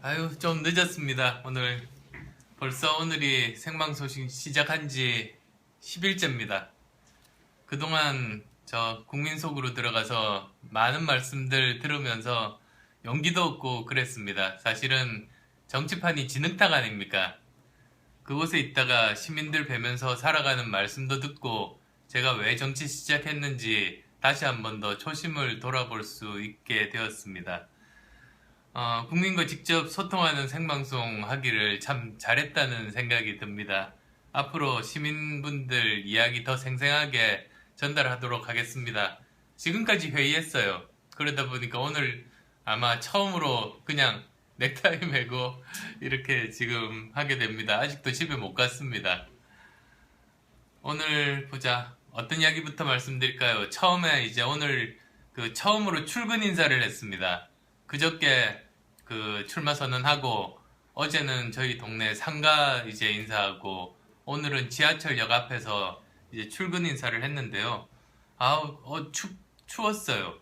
아유, 좀 늦었습니다. 오늘이 생방송 시작한 지 10일째입니다. 그동안 저 국민 속으로 들어가서 많은 말씀들 들으면서 용기도 얻고 그랬습니다. 사실은 정치판이 진흙탕 아닙니까? 그곳에 있다가 시민들 뵈면서 살아가는 말씀도 듣고 제가 왜 정치 시작했는지 다시 한 번 더 초심을 돌아볼 수 있게 되었습니다. 국민과 직접 소통하는 생방송 하기를 참 잘했다는 생각이 듭니다. 앞으로 시민분들 이야기 더 생생하게 전달하도록 하겠습니다. 지금까지 회의했어요. 그러다 보니까 오늘 아마 처음으로 그냥 넥타이 메고 이렇게 지금 하게 됩니다. 아직도 집에 못 갔습니다. 오늘 보자. 어떤 이야기부터 말씀드릴까요? 처음에 이제 오늘 처음으로 출근 인사를 했습니다. 그저께 출마 선언하고 어제는 저희 동네 상가 이제 인사하고 오늘은 지하철역 앞에서 이제 출근 인사를 했는데요. 추웠어요.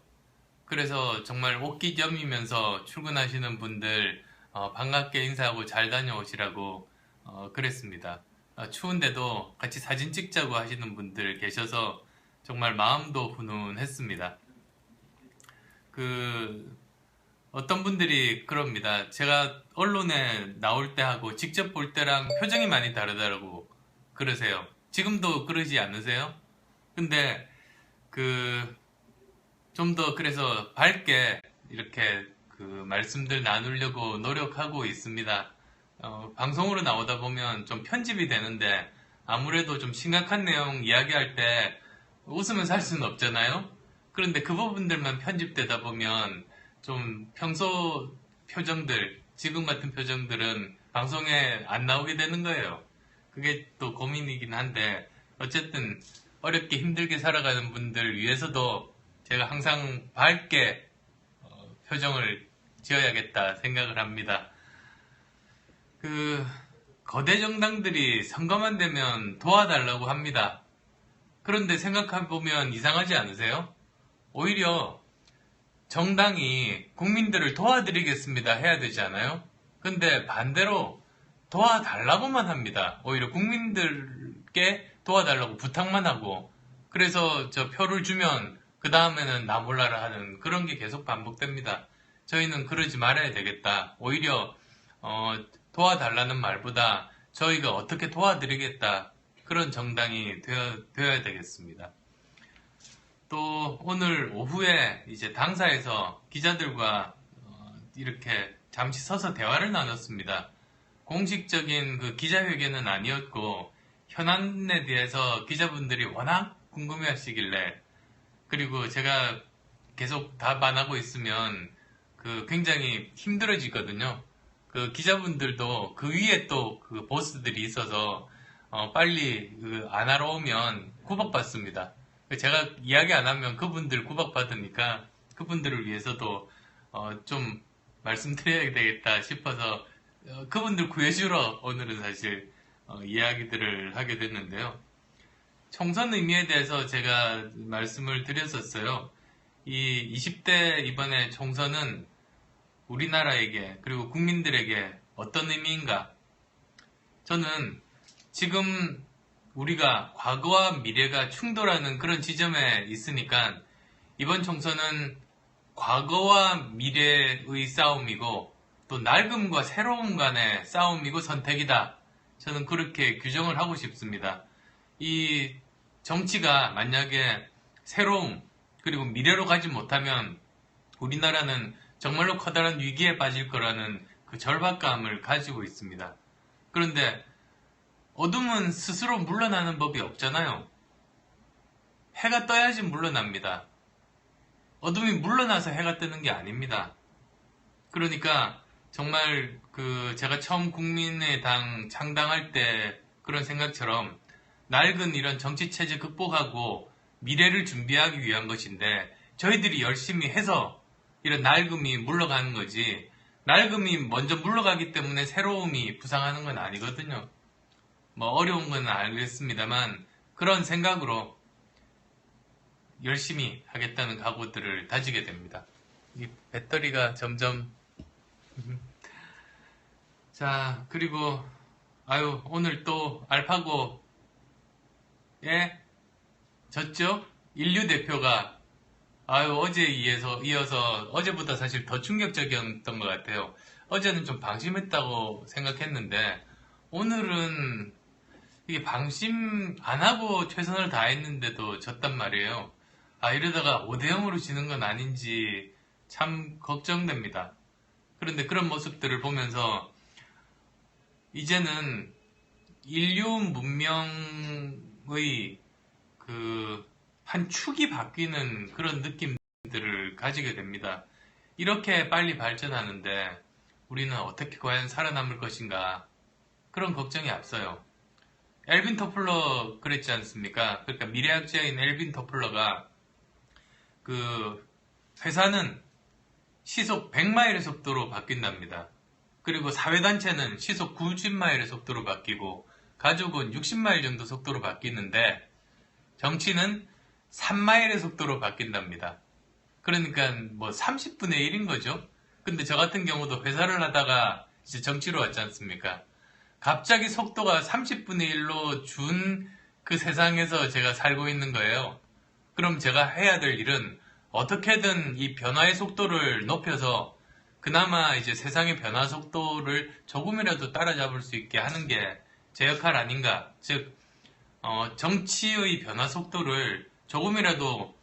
그래서 정말 옷깃 여미면서 출근하시는 분들 반갑게 인사하고 잘 다녀오시라고 그랬습니다. 추운데도 같이 사진 찍자고 하시는 분들 계셔서 정말 마음도 훈훈했습니다. 어떤 분들이 그럽니다. 제가 언론에 나올 때 하고 직접 볼 때랑 표정이 많이 다르다고 그러세요. 지금도 그러지 않으세요? 근데 좀 더 그래서 밝게 이렇게 말씀들 나누려고 노력하고 있습니다. 방송으로 나오다 보면 좀 편집이 되는데 아무래도 좀 심각한 내용 이야기할 때 웃으면 살 수는 없잖아요? 그런데 그 부분들만 편집되다 보면 좀 평소 표정들, 지금 같은 표정들은 방송에 안 나오게 되는 거예요. 그게 또 고민이긴 한데 어쨌든 어렵게 힘들게 살아가는 분들 위해서도 제가 항상 밝게 표정을 지어야겠다 생각을 합니다. 거대 정당들이 선거만 되면 도와달라고 합니다. 그런데 생각해보면 이상하지 않으세요? 오히려 정당이 국민들을 도와드리겠습니다 해야 되지 않아요? 근데 반대로 도와달라고만 합니다. 오히려 국민들께 도와달라고 부탁만 하고 그래서 저 표를 주면 그 다음에는 나 몰라라 하는 그런 게 계속 반복됩니다. 저희는 그러지 말아야 되겠다. 오히려 도와달라는 말보다 저희가 어떻게 도와드리겠다 그런 정당이 되어야 되겠습니다. 또 오늘 오후에 이제 당사에서 기자들과 이렇게 잠시 서서 대화를 나눴습니다. 공식적인 기자회견은 아니었고 현안에 대해서 기자분들이 워낙 궁금해 하시길래 그리고 제가 계속 답 안 하고 있으면 굉장히 힘들어지거든요. 기자분들도 그 위에 또 보스들이 있어서 빨리 안 하러 오면 구박받습니다. 제가 이야기 안 하면 그분들 구박받으니까 그분들을 위해서도 좀 말씀드려야 되겠다 싶어서 그분들 구해주러 오늘은 사실 이야기들을 하게 됐는데요. 총선 의미에 대해서 제가 말씀을 드렸었어요. 이 20대 이번에 총선은 우리나라에게 그리고 국민들에게 어떤 의미인가? 저는 지금 우리가 과거와 미래가 충돌하는 그런 지점에 있으니까 이번 총선은 과거와 미래의 싸움이고 또 낡음과 새로움 간의 싸움이고 선택이다. 저는 그렇게 규정을 하고 싶습니다. 이 정치가 만약에 새로움 그리고 미래로 가지 못하면 우리나라는 정말로 커다란 위기에 빠질 거라는 절박감을 가지고 있습니다. 그런데 어둠은 스스로 물러나는 법이 없잖아요. 해가 떠야지 물러납니다. 어둠이 물러나서 해가 뜨는 게 아닙니다. 그러니까 정말 제가 처음 국민의당 창당할 때 그런 생각처럼 낡은 이런 정치체제 극복하고 미래를 준비하기 위한 것인데 저희들이 열심히 해서 이런 낡음이 물러가는 거지 낡음이 먼저 물러가기 때문에 새로움이 부상하는 건 아니거든요. 뭐 어려운 건 알겠습니다만 그런 생각으로 열심히 하겠다는 각오들을 다지게 됩니다. 이 배터리가 점점 자, 그리고 아유, 오늘 또 알파고에 졌죠? 인류 대표가 아유, 어제에 이어서 어제보다 사실 더 충격적이었던 것 같아요. 어제는 좀 방심했다고 생각했는데 오늘은 이게 방심 안 하고 최선을 다했는데도 졌단 말이에요. 아, 이러다가 5대 0으로 지는 건 아닌지 참 걱정됩니다. 그런데 그런 모습들을 보면서 이제는 인류 문명의 한 축이 바뀌는 그런 느낌들을 가지게 됩니다. 이렇게 빨리 발전하는데 우리는 어떻게 과연 살아남을 것인가? 그런 걱정이 앞서요. 엘빈 토플러 그랬지 않습니까? 그러니까 미래학자인 엘빈 토플러가 그 회사는 시속 100마일의 속도로 바뀐답니다. 그리고 사회단체는 시속 90마일의 속도로 바뀌고 가족은 60마일 정도 속도로 바뀌는데 정치는 3마일의 속도로 바뀐답니다. 그러니까 뭐 30분의 1인 거죠. 근데 저 같은 경우도 회사를 하다가 이제 정치로 왔지 않습니까? 갑자기 속도가 30분의 1로 준 그 세상에서 제가 살고 있는 거예요. 그럼 제가 해야 될 일은 어떻게든 이 변화의 속도를 높여서 그나마 이제 세상의 변화 속도를 조금이라도 따라잡을 수 있게 하는 게 제 역할 아닌가. 즉, 정치의 변화 속도를 조금이라도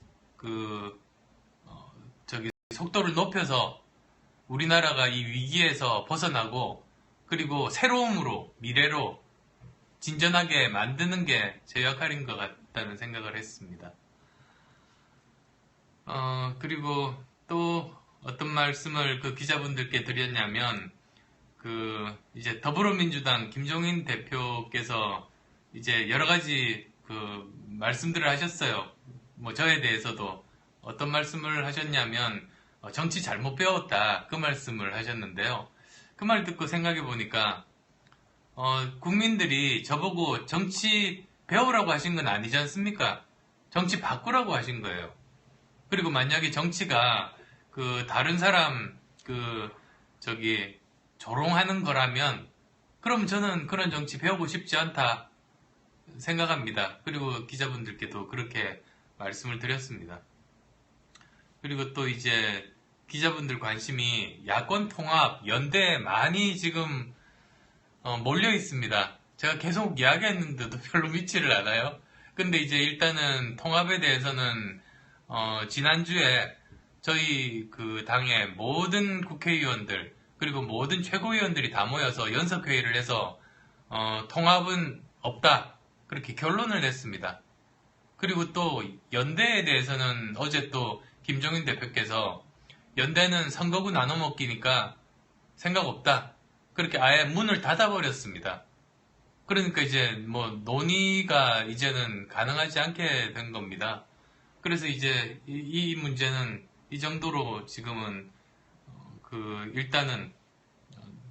속도를 높여서 우리나라가 이 위기에서 벗어나고 그리고 새로움으로 미래로 진전하게 만드는 게 제 역할인 것 같다는 생각을 했습니다. 그리고 또 어떤 말씀을 그 기자분들께 드렸냐면 이제 더불어민주당 김종인 대표께서 이제 여러 가지 말씀들을 하셨어요. 뭐 저에 대해서도 어떤 말씀을 하셨냐면 정치 잘못 배웠다 그 말씀을 하셨는데요. 그 말 듣고 생각해 보니까 국민들이 저보고 정치 배우라고 하신 건 아니지 않습니까? 정치 바꾸라고 하신 거예요. 그리고 만약에 정치가 다른 사람 조롱하는 거라면 그럼 저는 그런 정치 배우고 싶지 않다 생각합니다. 그리고 기자분들께도 그렇게 말씀을 드렸습니다. 그리고 또 이제 기자분들 관심이 야권 통합, 연대에 많이 지금 몰려 있습니다. 제가 계속 이야기했는데도 별로 믿지를 않아요. 근데 이제 일단은 통합에 대해서는 지난주에 저희 당의 모든 국회의원들 그리고 모든 최고위원들이 다 모여서 연석회의를 해서 통합은 없다 그렇게 결론을 냈습니다. 그리고 또 연대에 대해서는 어제 또 김종인 대표께서 연대는 선거구 나눠먹기니까 생각 없다 그렇게 아예 문을 닫아버렸습니다. 그러니까 이제 뭐 논의가 이제는 가능하지 않게 된 겁니다. 그래서 이제 이 문제는 이 정도로 지금은 일단은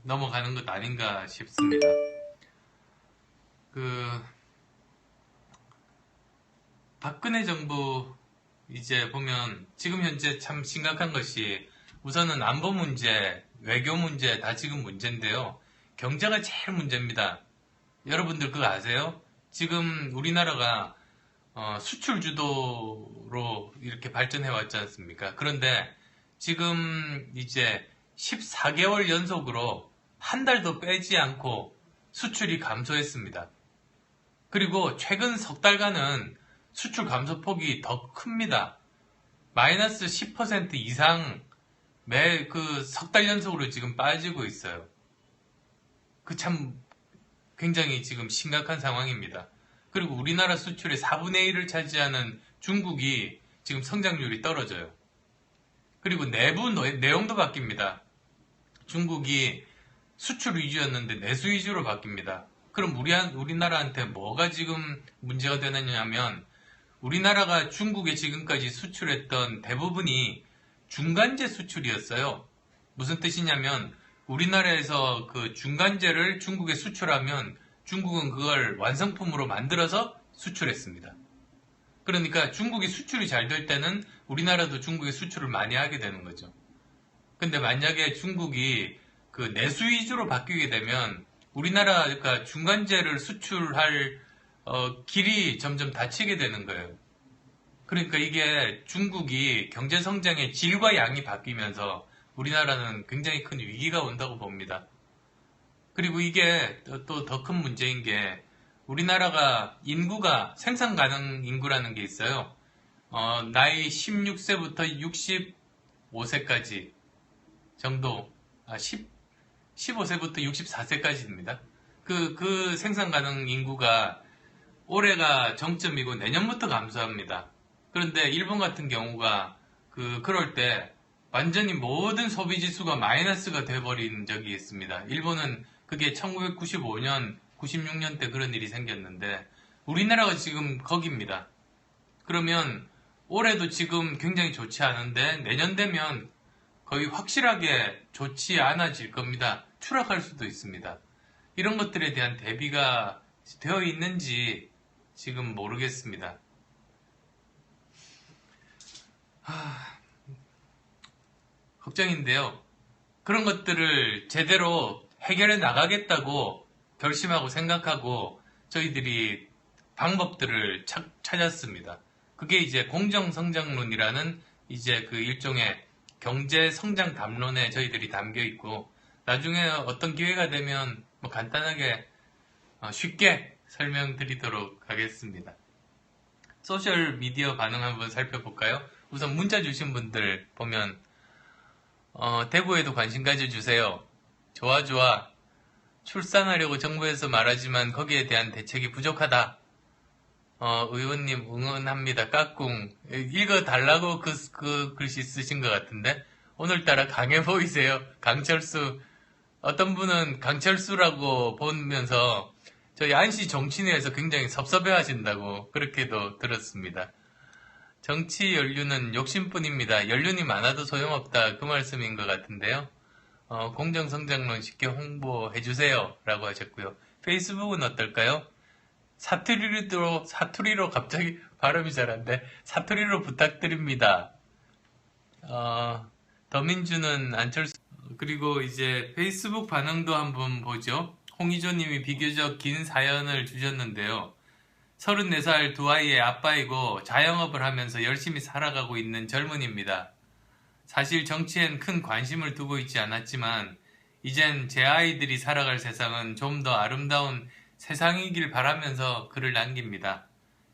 넘어가는 것 아닌가 싶습니다. 박근혜 정부 이제 보면 지금 현재 참 심각한 것이 우선은 안보 문제, 외교 문제 다 지금 문제인데요. 경제가 제일 문제입니다. 여러분들 그거 아세요? 지금 우리나라가 수출 주도로 이렇게 발전해 왔지 않습니까? 그런데 지금 이제 14개월 연속으로 한 달도 빼지 않고 수출이 감소했습니다. 그리고 최근 석 달간은 수출 감소폭이 더 큽니다. 마이너스 10% 이상 매 석 달 연속으로 지금 빠지고 있어요. 참 굉장히 지금 심각한 상황입니다. 그리고 우리나라 수출의 4분의 1을 차지하는 중국이 지금 성장률이 떨어져요. 그리고 내부 내용도 바뀝니다. 중국이 수출 위주였는데 내수 위주로 바뀝니다. 그럼 우리나라한테 뭐가 지금 문제가 되느냐면 우리나라가 중국에 지금까지 수출했던 대부분이 중간재 수출이었어요. 무슨 뜻이냐면 우리나라에서 중간재를 중국에 수출하면 중국은 그걸 완성품으로 만들어서 수출했습니다. 그러니까 중국이 수출이 잘 될 때는 우리나라도 중국에 수출을 많이 하게 되는 거죠. 근데 만약에 중국이 그 내수 위주로 바뀌게 되면 우리나라가 그러니까 중간재를 수출할 길이 점점 닫히게 되는 거예요. 그러니까 이게 중국이 경제 성장의 질과 양이 바뀌면서 우리나라는 굉장히 큰 위기가 온다고 봅니다. 그리고 이게 또 더 큰 문제인 게 우리나라가 인구가 생산 가능 인구라는 게 있어요. 나이 16세부터 65세까지 정도, 15세부터 64세까지입니다. 그 생산 가능 인구가 올해가 정점이고 내년부터 감소합니다. 그런데 일본 같은 경우가 그럴 때 완전히 모든 소비 지수가 마이너스가 돼버린 적이 있습니다. 일본은 그게 1995년, 96년 때 그런 일이 생겼는데 우리나라가 지금 거기입니다. 그러면 올해도 지금 굉장히 좋지 않은데 내년 되면 거의 확실하게 좋지 않아질 겁니다. 추락할 수도 있습니다. 이런 것들에 대한 대비가 되어 있는지 지금 모르겠습니다. 걱정인데요. 그런 것들을 제대로 해결해 나가겠다고 결심하고 생각하고 저희들이 방법들을 찾았습니다. 그게 이제 공정성장론이라는 이제 그 일종의 경제 성장 담론에 저희들이 담겨 있고 나중에 어떤 기회가 되면 뭐 간단하게 쉽게 설명드리도록 하겠습니다. 소셜 미디어 반응 한번 살펴볼까요? 우선 문자 주신 분들 보면 대구에도 관심 가져주세요. 좋아 좋아. 출산하려고 정부에서 말하지만 거기에 대한 대책이 부족하다. 의원님 응원합니다. 까꿍. 읽어달라고 그 글씨 쓰신 것 같은데 오늘따라 강해 보이세요. 강철수. 어떤 분은 강철수라고 보면서 저희 안시 정치인에서 굉장히 섭섭해 하신다고 그렇게도 들었습니다. 정치 연륜은 욕심뿐입니다. 연륜이 많아도 소용없다. 그 말씀인 것 같은데요. 공정성장론 쉽게 홍보해주세요. 라고 하셨고요. 페이스북은 어떨까요? 사투리로 갑자기 발음이 잘 안 돼. 사투리로 부탁드립니다. 더민주는 안철수. 그리고 이제 페이스북 반응도 한번 보죠. 홍희조님이 비교적 긴 사연을 주셨는데요. 34살 두 아이의 아빠이고 자영업을 하면서 열심히 살아가고 있는 젊은이입니다. 사실 정치엔 큰 관심을 두고 있지 않았지만 이젠 제 아이들이 살아갈 세상은 좀 더 아름다운 세상이길 바라면서 글을 남깁니다.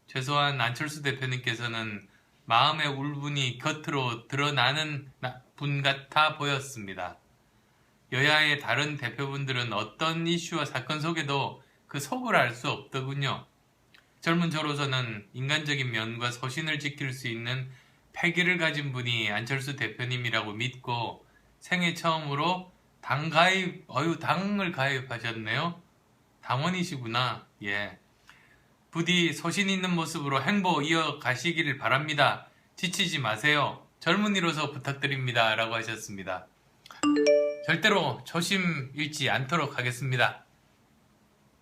최소한 안철수 대표님께서는 마음의 울분이 겉으로 드러나는 분 같아 보였습니다. 여야의 다른 대표분들은 어떤 이슈와 사건 속에도 그 속을 알 수 없더군요. 젊은 저로서는 인간적인 면과 소신을 지킬 수 있는 패기를 가진 분이 안철수 대표님이라고 믿고 생애 처음으로 당을 가입하셨네요. 당원이시구나. 예. 부디 소신 있는 모습으로 행보 이어가시기를 바랍니다. 지치지 마세요. 젊은이로서 부탁드립니다. 라고 하셨습니다. 절대로 조심 잃지 않도록 하겠습니다.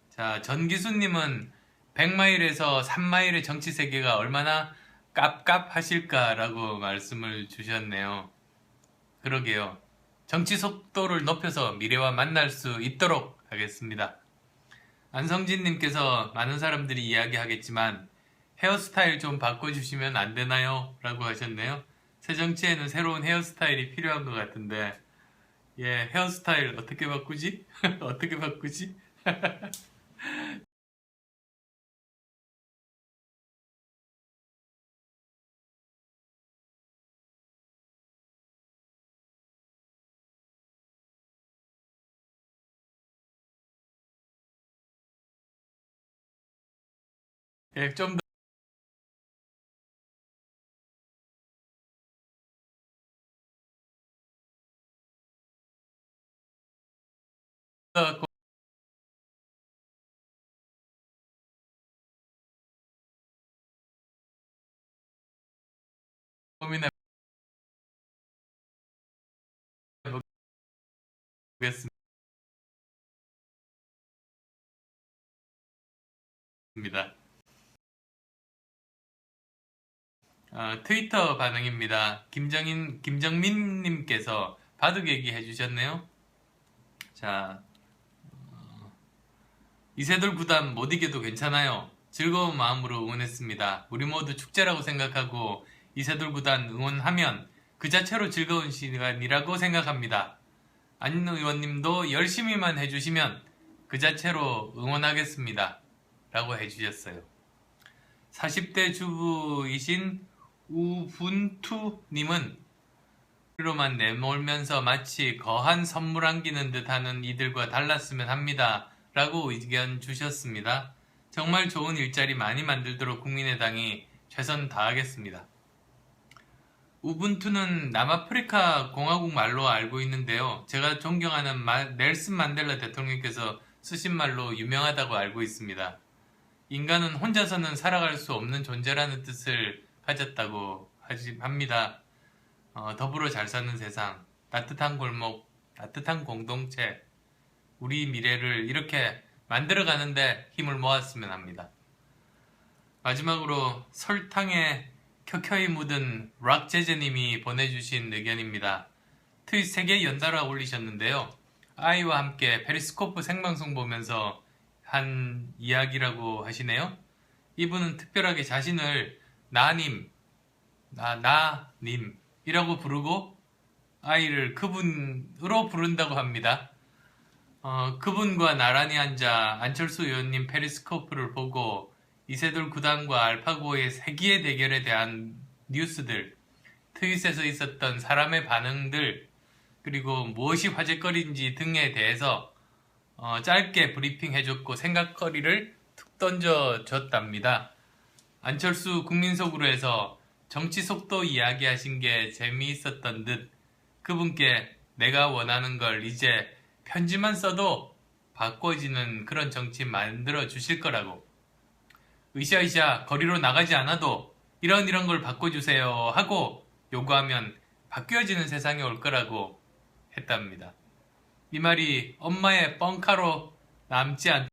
자, 전기수님은 100마일에서 3마일의 정치 세계가 얼마나 깝깝하실까라고 말씀을 주셨네요. 그러게요. 정치 속도를 높여서 미래와 만날 수 있도록 하겠습니다. 안성진님께서 많은 사람들이 이야기하겠지만 헤어스타일 좀 바꿔주시면 안 되나요? 라고 하셨네요. 새정치에는 새로운 헤어스타일이 필요한 것 같은데 예, 헤어스타일 어떻게 바꾸지? 어떻게 바꾸지? 예, 좀 더 고민해 보겠습니다. 트위터 반응입니다. 김정민님께서 바둑 얘기 해주셨네요. 자, 이세돌 구단 못 이겨도 괜찮아요. 즐거운 마음으로 응원했습니다. 우리 모두 축제라고 생각하고 이세돌 구단 응원하면 그 자체로 즐거운 시간이라고 생각합니다. 안 의원님도 열심히만 해주시면 그 자체로 응원하겠습니다. 라고 해주셨어요. 40대 주부이신 우분투님은 로만 내몰면서 마치 거한 선물 안기는 듯하는 이들과 달랐으면 합니다. 라고 의견 주셨습니다. 정말 좋은 일자리 많이 만들도록 국민의당이 최선 다하겠습니다. 우분투는 남아프리카 공화국 말로 알고 있는데요. 제가 존경하는 넬슨 만델라 대통령께서 쓰신 말로 유명하다고 알고 있습니다. 인간은 혼자서는 살아갈 수 없는 존재라는 뜻을 가졌다고 합니다. 더불어 잘 사는 세상, 따뜻한 골목, 따뜻한 공동체, 우리 미래를 이렇게 만들어가는데 힘을 모았으면 합니다. 마지막으로 설탕에 켜켜이 묻은 락제제님이 보내주신 의견입니다. 트윗 3개 연달아 올리셨는데요. 아이와 함께 페리스코프 생방송 보면서 한 이야기라고 하시네요. 이분은 특별하게 자신을 나님, 나님이라고 부르고 아이를 그분으로 부른다고 합니다. 그분과 나란히 앉아 안철수 의원님 페리스코프를 보고 이세돌 구단과 알파고의 세기의 대결에 대한 뉴스들, 트윗에서 있었던 사람의 반응들, 그리고 무엇이 화제거리인지 등에 대해서 짧게 브리핑 해줬고 생각거리를 툭 던져줬답니다. 안철수 국민속으로에서 정치 속도 이야기하신 게 재미있었던 듯 그분께 내가 원하는 걸 이제 편지만 써도 바꿔지는 그런 정치 만들어 주실 거라고, 으쌰으쌰 거리로 나가지 않아도 이런 걸 바꿔주세요 하고 요구하면 바뀌어지는 세상이 올 거라고 했답니다. 이 말이 엄마의 뻥카로 남지 않도록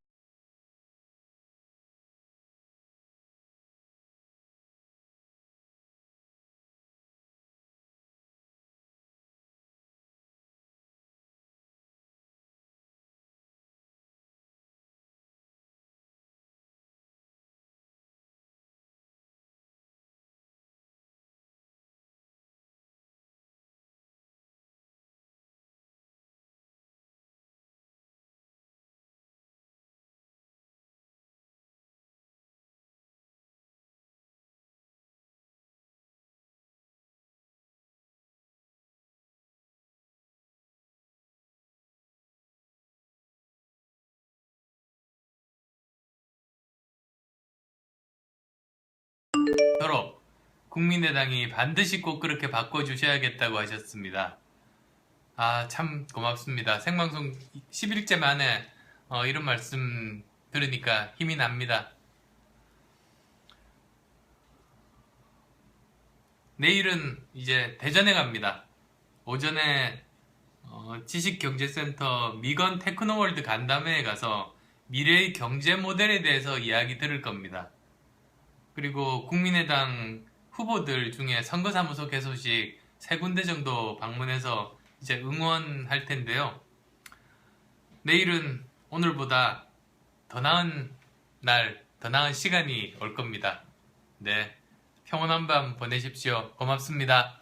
국민의당이 반드시 꼭 그렇게 바꿔주셔야겠다고 하셨습니다. 참 고맙습니다. 생방송 10일째 만에 이런 말씀 들으니까 힘이 납니다. 내일은 이제 대전에 갑니다. 오전에 지식경제센터 미건 테크노월드 간담회에 가서 미래의 경제 모델에 대해서 이야기 들을 겁니다. 그리고 국민의당 후보들 중에 선거사무소 개소식 3군데 정도 방문해서 이제 응원할 텐데요. 내일은 오늘보다 더 나은 날, 더 나은 시간이 올 겁니다. 네, 평온한 밤 보내십시오. 고맙습니다.